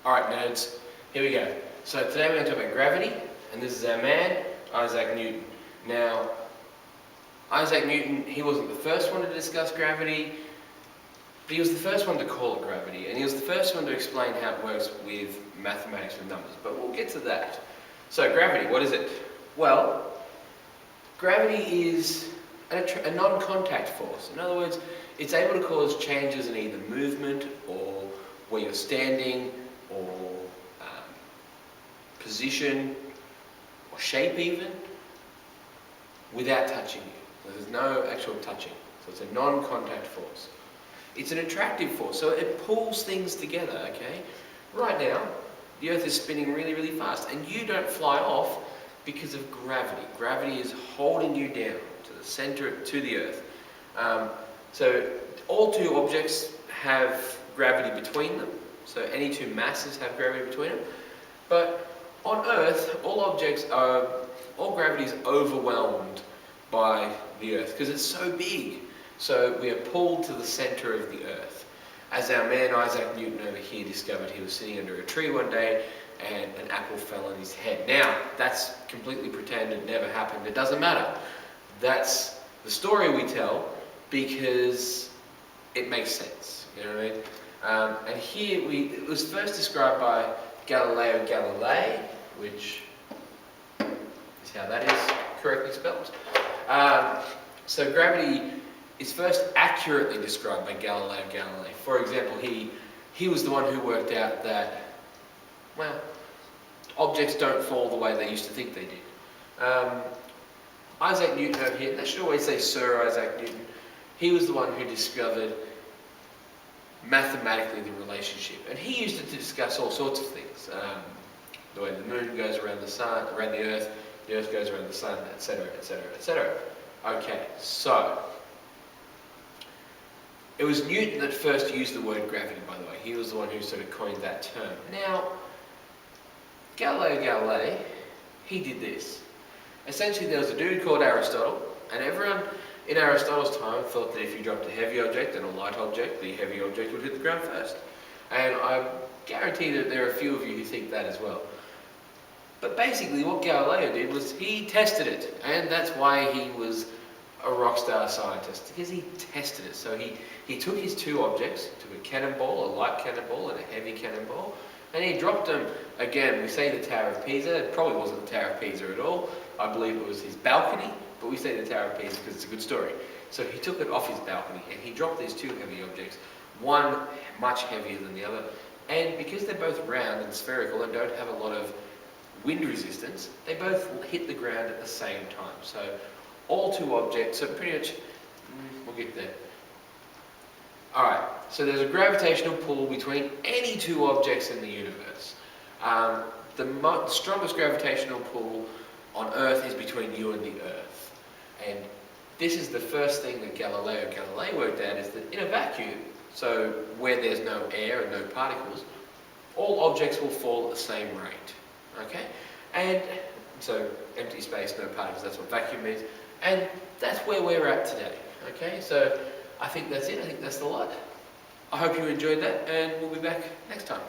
Alright nerds, here we go. So today we're going to talk about gravity, and this is our man, Isaac Newton. Now, Isaac Newton, he wasn't the first one to discuss gravity, but he was the first one to call it gravity, and he was the first one to explain how it works with mathematics with numbers, but we'll get to that. So gravity, what is it? Well, gravity is a non-contact force. In other words, it's able to cause changes in either movement or where you're standing, or position, or shape even, without touching you. There's no actual touching. So it's a non-contact force. It's an attractive force, so it pulls things together, okay? Right now, the Earth is spinning really, really fast, and you don't fly off because of gravity. Gravity is holding you down to the center, to the Earth. So all two objects have gravity between them. So any two masses have gravity between them. But on Earth, all gravity is overwhelmed by the Earth because it's so big. So we are pulled to the center of the Earth. As our man Isaac Newton over here discovered, he was sitting under a tree one day and an apple fell on his head. Now, that's completely pretend, it never happened, it doesn't matter. That's the story we tell because it makes sense, you know what I mean? And here, it was first described by Galileo Galilei, which is how that is correctly spelled. So gravity is first accurately described by Galileo Galilei. For example, he was the one who worked out that, well, objects don't fall the way they used to think they did. Isaac Newton over here, and I should always say Sir Isaac Newton, he was the one who discovered mathematically the relationship, and he used it to discuss all sorts of things. The way the moon goes around the sun, around the Earth goes around the sun, etc., etc., etc. Okay, so it was Newton that first used the word gravity, by the way. He was the one who sort of coined that term. Now, Galileo Galilei, he did this. Essentially, there was a dude called Aristotle, and everyone in Aristotle's time thought that if you dropped a heavy object and a light object, the heavy object would hit the ground first. And I guarantee that there are a few of you who think that as well. But basically what Galileo did was he tested it, and that's why he was a rock star scientist, because he tested it. So he took his two objects, took a cannonball, a light cannonball and a heavy cannonball, and he dropped them. Again, we say the Tower of Pisa. It probably wasn't the Tower of Pisa at all. I believe it was his balcony, but we say the Tower of Pisa because it's a good story. So he took it off his balcony and he dropped these two heavy objects, one much heavier than the other, and because they're both round and spherical and don't have a lot of wind resistance, they both hit the ground at the same time. So all two objects, so pretty much, we'll get there. Alright, so there's a gravitational pull between any two objects in the universe. The strongest gravitational pull on Earth is between you and the Earth. And this is the first thing that Galileo Galilei worked out, is that in a vacuum, so where there's no air and no particles, all objects will fall at the same rate. Okay? And so empty space, no particles, that's what vacuum means. And that's where we're at today. Okay? So I think that's it. I think that's the lot. I hope you enjoyed that, and we'll be back next time.